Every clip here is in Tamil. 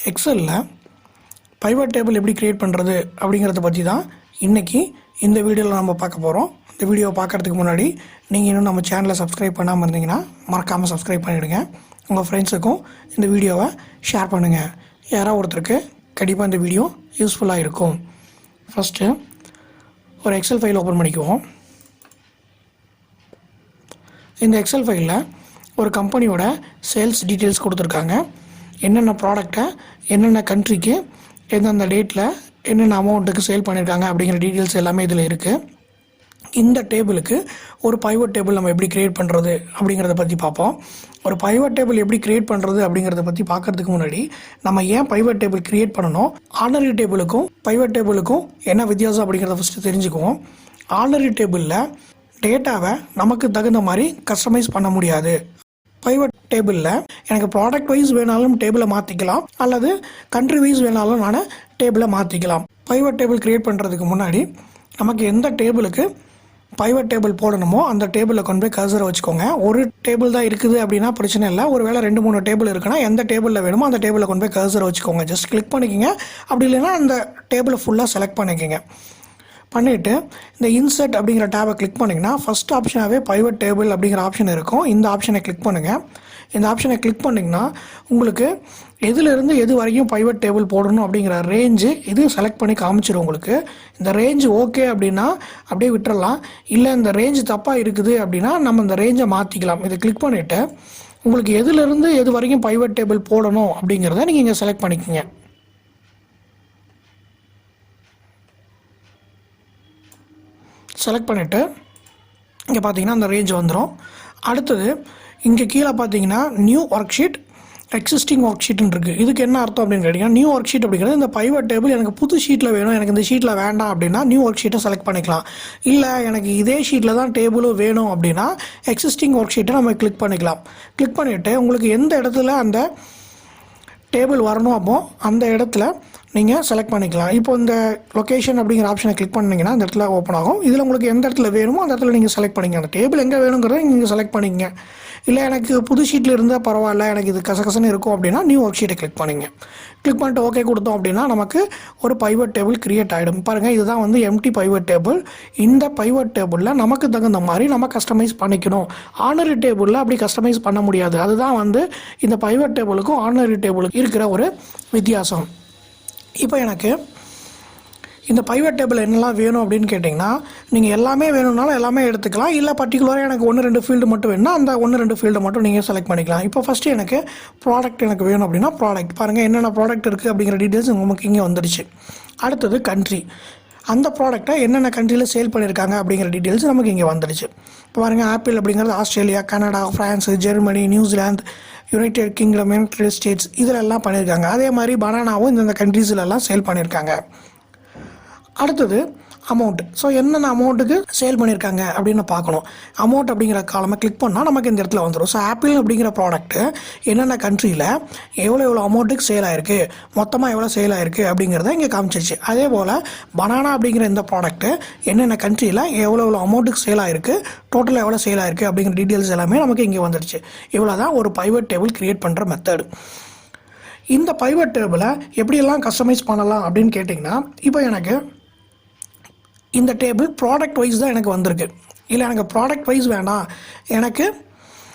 எக்ஸலில் பைவட் டேபிள் எப்படி க்ரியேட் பண்ணுறது அப்படிங்கிறத பற்றி தான் இன்றைக்கி இந்த வீடியோவில் நம்ம பார்க்க போகிறோம். இந்த வீடியோவை பார்க்குறதுக்கு முன்னாடி நீங்கள் இன்னும் நம்ம சேனலை சப்ஸ்கிரைப் பண்ணாமல் இருந்தீங்கன்னா மறக்காமல் சப்ஸ்கிரைப் பண்ணிவிடுங்க. உங்கள் ஃப்ரெண்ட்ஸுக்கும் இந்த வீடியோவை ஷேர் பண்ணுங்கள். யாராவது ஒருத்தருக்கு கண்டிப்பாக இந்த வீடியோ யூஸ்ஃபுல்லாக இருக்கும். ஃபஸ்ட்டு ஒரு எக்ஸல் ஃபைல் ஓப்பன் பண்ணிக்குவோம். இந்த எக்ஸல் ஃபைலில் ஒரு கம்பெனியோட சேல்ஸ் டீட்டெயில்ஸ் கொடுத்துருக்காங்க. என்னென்ன ப்ராடக்டை என்னென்ன கண்ட்ரிக்கு எந்தெந்த டேட்டில் என்னென்ன அமௌண்ட்டுக்கு சேல் பண்ணியிருக்காங்க அப்படிங்கிற டீட்டெயில்ஸ் எல்லாமே இதில் இருக்குது. இந்த டேபிளுக்கு ஒரு பைவட் டேபிள் நம்ம எப்படி க்ரியேட் பண்ணுறது அப்படிங்கிறத பற்றி பார்ப்போம். ஒரு பைவட் டேபிள் எப்படி க்ரியேட் பண்ணுறது அப்படிங்கிறத பற்றி பார்க்குறதுக்கு முன்னாடி நம்ம ஏன் பைவட் டேபிள் க்ரியேட் பண்ணணும், ஆர்டினரி டேபிளுக்கும் பைவட் டேபிளுக்கும் என்ன வித்தியாசம் அப்படிங்கிறத ஃபஸ்ட்டு தெரிஞ்சுக்குவோம். ஆர்டினரி டேபிளில் டேட்டாவை நமக்கு தகுந்த மாதிரி கஸ்டமைஸ் பண்ண முடியாது. பைவட் டேபிளில் எனக்கு ப்ராடக்ட் வைஸ் வேணாலும் டேபிளை மாற்றிக்கலாம், அல்லது கண்ட்ரி வைஸ் வேணாலும் நான் டேபிளை மாற்றிக்கலாம். பைவட் டேபிள் க்ரியேட் பண்ணுறதுக்கு முன்னாடி நமக்கு எந்த டேபிளுக்கு பைவட் டேபிள் போடணுமோ அந்த டேபிளில் கொண்டு போய் கர்சரை வச்சுக்கோங்க. ஒரு டேபிள் தான் இருக்குது அப்படின்னா பிரச்சனை இல்லை. ஒரு வேளை 2-3 டேபிள் இருக்குன்னா எந்த டேபிளில் வேணுமோ அந்த டேபிளில் கொண்டு போய் கர்சரை வச்சுக்கோங்க. ஜஸ்ட் கிளிக் பண்ணிக்கோங்க. அப்படி இல்லைன்னா அந்த டேபிளை ஃபுல்லாக செலக்ட் பண்ணிக்கோங்க. பண்ணிவிட்டு இந்த இன்சர்ட் அப்படிங்கிற டேபை கிளிக் பண்ணிங்கன்னா ஃபஸ்ட் ஆப்ஷனாகவே பைவட் டேபிள் அப்படிங்கிற ஆப்ஷன் இருக்கும். இந்த ஆப்ஷனை கிளிக் பண்ணுங்கள். இந்த ஆப்ஷனை கிளிக் பண்ணிங்கன்னா உங்களுக்கு எதுலேருந்து எது வரைக்கும் பைவட் டேபிள் போடணும் அப்படிங்கிற ரேஞ்சு இது செலக்ட் பண்ணி காமிச்சிடும். உங்களுக்கு இந்த ரேஞ்சு ஓகே அப்படின்னா அப்படியே விட்டுறலாம். இல்லை இந்த ரேஞ்சு தப்பாக இருக்குது அப்படின்னா நம்ம இந்த ரேஞ்சை மாற்றிக்கலாம். இதை கிளிக் பண்ணிவிட்டு உங்களுக்கு எதுலேருந்து எது வரைக்கும் பைவட் டேபிள் போடணும் அப்படிங்கிறத நீங்கள் இங்கே செலக்ட் பண்ணிக்கோங்க. செலக்ட் பண்ணிவிட்டு இங்கே பார்த்தீங்கன்னா அந்த ரேஞ்ச் வந்துடும். அடுத்தது இங்கே கீழே பார்த்தீங்கன்னா new work sheet, existing work ஷீட்னு இருக்குது. இதுக்கு என்ன அர்த்தம் அப்படின்னு கேட்டிங்கன்னா, நியூ ஒர்க் ஷீட் அப்படிங்கிறது இந்த பைவட் டேபிள் எனக்கு புது ஷீட்டில் வேணும், எனக்கு இந்த ஷீட்டில் வேண்டாம் அப்படின்னா நியூ ஒர்க் ஷீட்டை செலக்ட் பண்ணிக்கலாம். இல்லை எனக்கு இதே ஷீட்டில் தான் டேபிளும் வேணும் அப்படின்னா எக்ஸிஸ்டிங் ஒர்க் ஷீட்டை நம்ம கிளிக் பண்ணிக்கலாம். கிளிக் பண்ணிவிட்டு உங்களுக்கு எந்த இடத்துல அந்த டேபிள் வரணும் அப்போ அந்த இடத்துல நீங்கள் செலக்ட் பண்ணிக்கலாம். இப்போ இந்த லொக்கேஷன் அப்படிங்கிற ஆப்ஷனை கிளிக் பண்ணிங்கன்னா அந்த இடத்துல ஓப்பன் ஆகும். இதில் உங்களுக்கு எந்த இடத்துல வேணுமோ அந்த இடத்துல நீங்கள் செலக்ட் பண்ணிங்க. அந்த டேபிள் எங்கே வேணுங்கிறத நீங்கள் செலக்ட் பண்ணிங்க. இல்லை எனக்கு புது ஷீட்டில் இருந்தால் பரவாயில்ல, எனக்கு இது கசகசன்னு இருக்கும் அப்படின்னா நியூ ஒர்க் ஷீட்டை கிளிக் பண்ணிங்க. கிளிக் பண்ணிட்டு ஓகே கொடுத்தோம் அப்படின்னா நமக்கு ஒரு பைவட் டேபிள் க்ரியேட் ஆகிடும். பாருங்கள், இதுதான் வந்து எம்டி பைவட் டேபிள். இந்த பைவட் டேபிளில் நமக்கு தகுந்த மாதிரி நம்ம கஸ்டமைஸ் பண்ணிக்கணும். ஆர்டினரி டேபிளில் அப்படி கஸ்டமைஸ் பண்ண முடியாது. அதுதான் வந்து இந்த பைவட் டேபிளுக்கும் ஆர்டினரி டேபிளுக்கும் இருக்கிற ஒரு வித்தியாசம். இப்போ எனக்கு இந்த பைவட் டேபிள் என்னெல்லாம் வேணும் அப்படின்னு கேட்டிங்கன்னா, நீங்கள் எல்லாமே வேணும்னாலும் எல்லாமே எடுத்துக்கலாம். இல்லை பர்டிகுலராக எனக்கு 1-2 ஃபீல்டு மட்டும் வேணும்னா அந்த 1-2 ஃபீல்டை மட்டும் நீங்கள் செலக்ட் பண்ணிக்கலாம். இப்போ ஃபஸ்ட்டு எனக்கு ப்ராடக்ட் எனக்கு வேணும் அப்படின்னா ப்ராடக்ட் பாருங்கள், என்னென்ன ப்ராடக்ட் இருக்குது அப்படிங்கிற டீட்டெயில்ஸ் உங்களுக்கு இங்கே வந்துடுச்சு. அடுத்தது கண்ட்ரி, அந்த ப்ராடக்டை என்னென்ன கண்ட்ரியில் சேல் பண்ணியிருக்காங்க அப்படிங்கிற டீட்டெயில்ஸ் நமக்கு இங்கே வந்துடுச்சு. இப்போ பாருங்கள், ஆப்பிள் அப்படிங்கிறது Australia, Canada, France, Germany, New Zealand, United kingdom, United states இதிலெல்லாம் பண்ணியிருக்காங்க. அதே மாதிரி பனானாவும் இந்தந்த கண்ட்ரீஸ்லலாம் சேல் பண்ணியிருக்காங்க. அடுத்தது அமௌண்ட். ஸோ என்னென்ன அமௌண்ட்டுக்கு சேல் பண்ணியிருக்காங்க அப்படின்னு பார்க்கணும். அமௌண்ட் அப்படிங்கிற காலமை கிளிக் பண்ணால் நமக்கு இந்த இடத்துல வந்துடும். ஸோ ஆப்பிள் அப்படிங்கிற ப்ராடக்ட்டு என்னென்ன கண்ட்ரியில் எவ்வளோ அமௌண்ட்டுக்கு சேல் ஆகிருக்கு, மொத்தமாக எவ்வளோ சேல் ஆகிருக்கு அப்படிங்கிறத இங்கே காமிச்சிருச்சு. அதே போல் பனானா அப்படிங்கிற இந்த ப்ராடக்ட்டு என்னென்ன கண்ட்ரியில் எவ்வளோ அமௌண்ட்டுக்கு சேல் ஆகிருக்கு, டோட்டலாக எவ்வளோ சேல் ஆகிருக்கு அப்படிங்கிற டீட்டெயில்ஸ் எல்லாமே நமக்கு இங்கே வந்துடுச்சு. இவ்வளோ தான் ஒரு பைவட் டேபிள் க்ரியேட் பண்ணுற மெத்தடு. இந்த பைவட் டேபிளை எப்படியெல்லாம் கஸ்டமைஸ் பண்ணலாம் அப்படின்னு கேட்டிங்கன்னா, இப்போ எனக்கு இந்த டேபிள் ப்ராடக்ட் வைஸ் தான் எனக்கு வந்திருக்கு. இல்லை எனக்கு ப்ராடக்ட் வைஸ் வேண்டாம், எனக்கு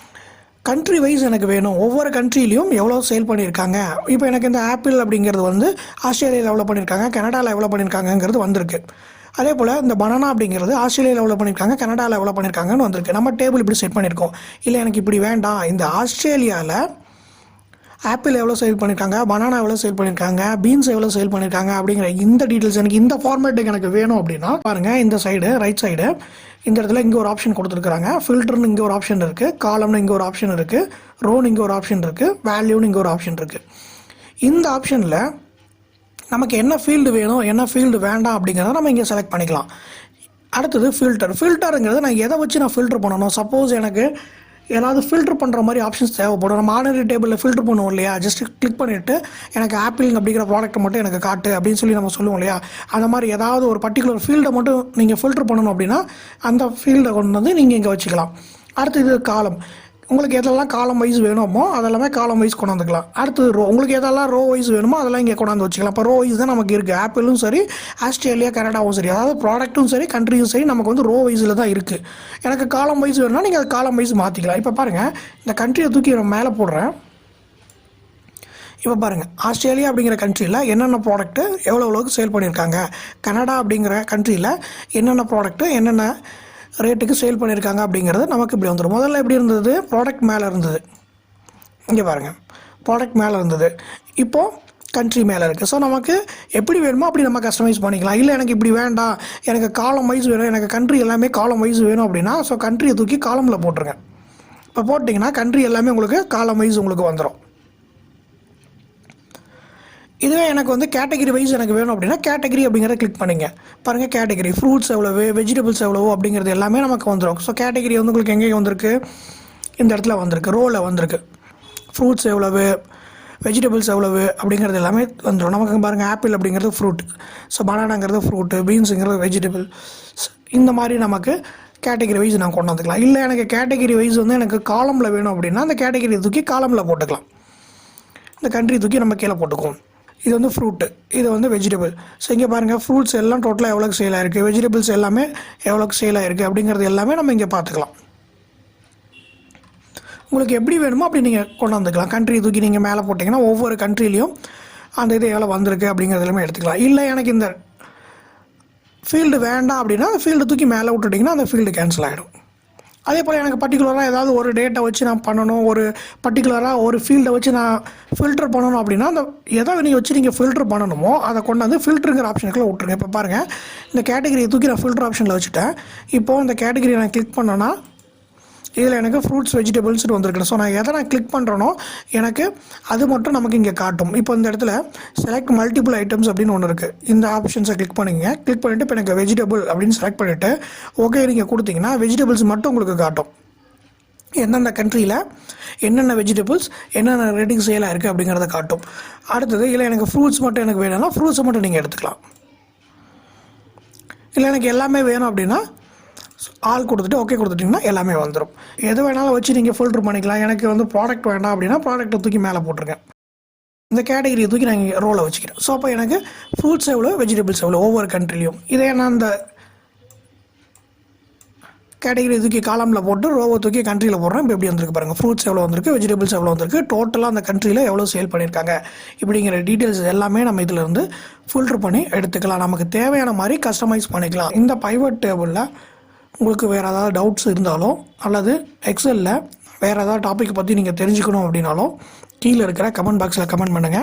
கண்ட்ரி வைஸ் எனக்கு வேணும். ஒவ்வொரு கண்ட்ரிலையும் எவ்வளோ சேல் பண்ணியிருக்காங்க. இப்போ எனக்கு இந்த ஆப்பிள் அப்படிங்கிறது வந்து ஆஸ்திரேலியாவில் எவ்வளோ பண்ணியிருக்காங்க, கனடாவில் எவ்வளோ பண்ணியிருக்காங்கங்கிறது வந்திருக்கு. அதே போல் இந்த பனானா அப்படிங்கிறது ஆஸ்திரேலியாவில் எவ்வளோ பண்ணியிருக்காங்க, கனடாவில் எவ்வளோ பண்ணியிருக்காங்கன்னு வந்திருக்கு. நம்ம டேபிள் இப்படி செட் பண்ணியிருக்கோம். இல்லை எனக்கு இப்படி வேண்டாம், இந்த ஆஸ்திரேலியாவில் ஆப்பிள் எவ்வளோ சேல் பண்ணியிருக்காங்க, பனானா எவ்வளோ சேல் பண்ணியிருக்காங்க, பீன்ஸ் எவ்வளோ சேல் பண்ணியிருக்காங்க அப்படிங்கிற இந்த டீட்டெயில்ஸ் எனக்கு இந்த ஃபார்மேட்டுக்கு எனக்கு வேணும் அப்படின்னா பாருங்கள், இந்த சைடு ரைட் சைடு இந்த இடத்துல இங்கே ஒரு ஆப்ஷன் கொடுத்துருக்குறாங்க. ஃபில்டர்னு இங்கே ஒரு ஆப்ஷன் இருக்குது, காலம்னு இங்கே ஒரு ஆப்ஷன் இருக்குது, ரோன்னு இங்கே ஒரு ஆப்ஷன் இருக்குது, வேல்யூன்னு இங்கே ஒரு ஆப்ஷன் இருக்குது. இந்த ஆப்ஷனில் நமக்கு என்ன ஃபீல்டு வேணும், என்ன ஃபீல்டு வேண்டாம் அப்படிங்கிறத நம்ம இங்கே செலக்ட் பண்ணிக்கலாம். அடுத்தது ஃபில்டருங்கிறது நான் எதை வச்சு நான் ஃபில்டர் பண்ணணும். சப்போஸ் எனக்கு ஏதாவது ஃபில்டர் பண்ணுற மாதிரி ஆப்ஷன்ஸ் தேவைப்படும். நம்ம ஆர்டினரி டேபிளில் ஃபில்டர் பண்ணுவோம் இல்லையா, ஜஸ்ட் கிளிக் பண்ணிவிட்டு எனக்கு ஆப்பிள் அப்படிங்கிற ப்ராடக்ட்டை மட்டும் எனக்கு காட்டு அப்படின்னு சொல்லி நம்ம சொல்லுவோம் இல்லையா, அந்த மாதிரி ஏதாவது ஒரு பர்டிகுலர் ஃபீல்டை மட்டும் நீங்கள் ஃபில்டர் பண்ணணும் அப்படின்னா அந்த ஃபீல்டை கொண்டு வந்து நீங்கள் இங்கே வச்சுக்கலாம். அடுத்து இது காலம். உங்களுக்கு எதெல்லாம் காலம் வைஸ் வேணுமோ அதெல்லாமே காலம் வைஸ் கொண்டாந்துக்கலாம். அடுத்தது ரோ, உங்களுக்கு எதெல்லாம் ரோ வைஸ் வேணுமோ அதெல்லாம் இங்கே கொண்டாந்து வச்சுக்கலாம். இப்போ ரோ வைஸ் தான் நமக்கு இருக்குது. ஆப்பிளும் சரி, ஆஸ்திரேலியா, கனடாவும் சரி, அதாவது ப்ராடக்ட்டும் சரி, கண்ட்ரியும் சரி, நமக்கு வந்து ரோ வைஸில் தான் இருக்குது. எனக்கு காலம் வைஸ் வேணும்னா நீங்கள் அது காலம் வைஸ் மாற்றிக்கலாம். இப்போ பாருங்கள், இந்த கண்ட்ரியை தூக்கி நான் மேலே போடுறேன். இப்போ பாருங்கள், ஆஸ்திரேலியா அப்படிங்கிற கண்ட்ரியில் என்னென்ன ப்ராடக்ட்டு எவ்வளோக்கு சேல் பண்ணியிருக்காங்க, கனடா அப்படிங்கிற கண்ட்ரியில் என்னென்ன ப்ராடக்ட்டு என்னென்ன ரேட்டுக்கு சேல் பண்ணியிருக்காங்க அப்படிங்கிறது நமக்கு இப்படி வந்துடும். முதல்ல எப்படி இருந்தது, ப்ராடக்ட் மேலே இருந்தது. இங்கே பாருங்கள், ப்ராடக்ட் மேலே இருந்தது. இப்போது கண்ட்ரி மேலே இருக்குது. ஸோ நமக்கு எப்படி வேணுமோ அப்படி நம்ம கஸ்டமைஸ் பண்ணிக்கலாம். இல்லை எனக்கு இப்படி வேண்டாம், எனக்கு காலம் வைஸ் வேணும், எனக்கு கண்ட்ரி எல்லாமே காலம் வைஸ் வேணும் அப்படின்னா ஸோ கண்ட்ரியை தூக்கி காலமில் போட்டுருங்க. இப்போ போட்டிங்கன்னா கண்ட்ரி எல்லாமே உங்களுக்கு காலம் வைஸ் உங்களுக்கு வந்துடும். இதுவே எனக்கு வந்து கேட்டகரி வைஸ் எனக்கு வேணும் அப்படின்னா கேட்டகரி அப்படிங்கிறத கிளிக் பண்ணிங்க. பாருங்கள், கேட்டகரி ஃப்ரூட்ஸ் எவ்வளவு, வெஜிடபிள்ஸ் எவ்வளவு அப்படிங்கிறது எல்லாமே நமக்கு வந்துடும். ஸோ கேட்டகரி வந்து உங்களுக்கு எங்கே வந்திருக்கு, இந்த இடத்துல வந்திருக்கு, ரோவில் வந்திருக்கு. ஃப்ரூட்ஸ் எவ்வளவு, வெஜிடபிள்ஸ் எவ்வளவு அப்படிங்கிறது எல்லாமே வந்துடும். நமக்கு பாருங்கள், ஆப்பிள் அப்படிங்கிறது ஃப்ரூட், ஸோ பனானாங்கிறது ஃப்ரூட்டு, பீன்ஸுங்கிறது வெஜிடபிள். இந்த மாதிரி நமக்கு கேட்டகரி வைஸ் நான் கொண்டு வந்துக்கலாம். இல்லை எனக்கு கேட்டகரி வைஸ் வந்து எனக்கு காலமில் வேணும் அப்படின்னா அந்த கேட்டகரி தூக்கி காலமில் போட்டுக்கலாம். இந்த கண்ட்ரி தூக்கி நம்ம கீழே போட்டுக்குவோம். இது வந்து ஃப்ரூட்டு, இது வந்து வெஜிடபிள். ஸோ இங்கே பாருங்கள், ஃப்ரூட்ஸ் எல்லாம் டோட்டலாக எவ்வளோக்கு சேல் ஆகிருக்கு, வெஜிடபிள்ஸ் எல்லாமே எவ்வளோக்கு சேல் ஆகிருக்கு அப்படிங்கிறது எல்லாமே நம்ம இங்கே பார்த்துக்கலாம். உங்களுக்கு எப்படி வேணுமோ அப்படி நீங்கள் கொண்டு வந்துக்கலாம். கண்ட்ரி தூக்கி நீங்கள் மேலே போட்டிங்கன்னா ஒவ்வொரு கண்ட்ரிலையும் அந்த இது எவ்வளோ வந்திருக்கு அப்படிங்கிறது எல்லாமே எடுத்துக்கலாம். இல்லை எனக்கு இந்த ஃபீல்டு வேண்டாம் அப்படின்னா அந்த ஃபீல்டு தூக்கி மேலே விட்டுட்டிங்கன்னா அந்த ஃபீல்டு கேன்சல் ஆகிடும். அதே போல் எனக்கு பர்டிகுலராக ஏதாவது ஒரு டேட்டை வச்சு நான் பண்ணணும், ஒரு பர்டிகுலராக ஒரு ஃபீல்டை வச்சு நான் ஃபில்டர் பண்ணணும் அப்படின்னா அந்த எதை நீங்கள் வச்சு நீங்கள் ஃபில்டர் பண்ணணுமோ அதை கொண்டாந்து ஃபில்டருங்கிற ஆப்ஷனுக்குள்ளே விட்ருங்க. இப்போ பாருங்கள், இந்த கேட்டகரியை தூக்கி நான் ஃபில்டர் ஆப்ஷனில் வச்சுட்டேன். இப்போது இந்த கேட்டகரியை நான் கிளிக் பண்ணேன்னா இதில் எனக்கு ஃப்ரூட்ஸ் வெஜிடபிள்ஸ்னு வந்திருக்கு. ஸோ நான் எதை நான் கிளிக் பண்ணுறேனோ எனக்கு அது மட்டும் நமக்கு இங்கே காட்டும். இப்போ இந்த இடத்துல செலக்ட் மல்டிபிள் ஐட்டம்ஸ் அப்படின்னு ஒன்று இருக்குது. இந்த ஆப்ஷன்ஸை கிளிக் பண்ணிங்க. கிளிக் பண்ணிவிட்டு இப்போ எனக்கு வெஜிடபிள் அப்படின்னு செலக்ட் பண்ணிவிட்டு ஓகே நீங்கள் கொடுத்தீங்கன்னா வெஜிடபிள்ஸ் மட்டும் உங்களுக்கு காட்டும். எந்தெந்த கண்ட்ரியில் என்னென்ன வெஜிடபிள்ஸ் என்னென்ன ரேட்டிங் சேலாக இருக்குது அப்படிங்கிறத காட்டும். அடுத்தது இல்லை எனக்கு ஃப்ரூட்ஸ் மட்டும் எனக்கு வேணும்னா ஃப்ரூட்ஸை மட்டும் நீங்கள் எடுத்துக்கலாம். இல்லை எனக்கு எல்லாமே வேணும் அப்படின்னா ஆல் கொடுத்துட்டு ஓகே கொடுத்துட்டிங்கன்னா எல்லாமே வந்துடும். எது வேணாலும் வச்சு நீங்கள் ஃபில்டர் பண்ணிக்கலாம். எனக்கு வந்து ப்ராடக்ட் வேண்டாம் அப்படின்னா ப்ராடக்ட்டை தூக்கி மேலே போட்டிருக்கேன். இந்த கேட்டகரியை தூக்கி நான் இங்கே ரோவில் வச்சுக்கிறேன். ஸோ அப்போ எனக்கு ஃப்ரூட்ஸ் எவ்வளோ, வெஜிடபிள்ஸ் எவ்வளோ ஒவ்வொரு கண்ட்ரிலையும். இதே நான் இந்த கேட்டகரி தூக்கி காலமில் போட்டு ரோவை தூக்கி கண்ட்ரியில் போடுறேன். இப்போ எப்படி வந்திருக்கு பாருங்கள், ஃப்ரூட்ஸ் எவ்வளோ வந்திருக்கு, வெஜிடபிள்ஸ் எவ்வளோ வந்திருக்கு, டோட்டலாக அந்த கண்ட்ரியில் எவ்வளோ சேல் பண்ணியிருக்காங்க இப்படிங்கிற டீட்டெயில்ஸ் எல்லாமே நம்ம இதிலேருந்து ஃபில்டர் பண்ணி எடுத்துக்கலாம். நமக்கு தேவையான மாதிரி கஸ்டமைஸ் பண்ணிக்கலாம். இந்த பைவட் டேபிளில் உங்களுக்கு வேறு ஏதாவது டவுட்ஸ் இருந்தாலோ அல்லது எக்ஸலில் வேறு ஏதாவது டாபிக் பற்றி நீங்கள் தெரிஞ்சுக்கணும் அப்படின்னாலும் கீழே இருக்கிற கமெண்ட் பாக்ஸில் கமெண்ட் பண்ணுங்கள்.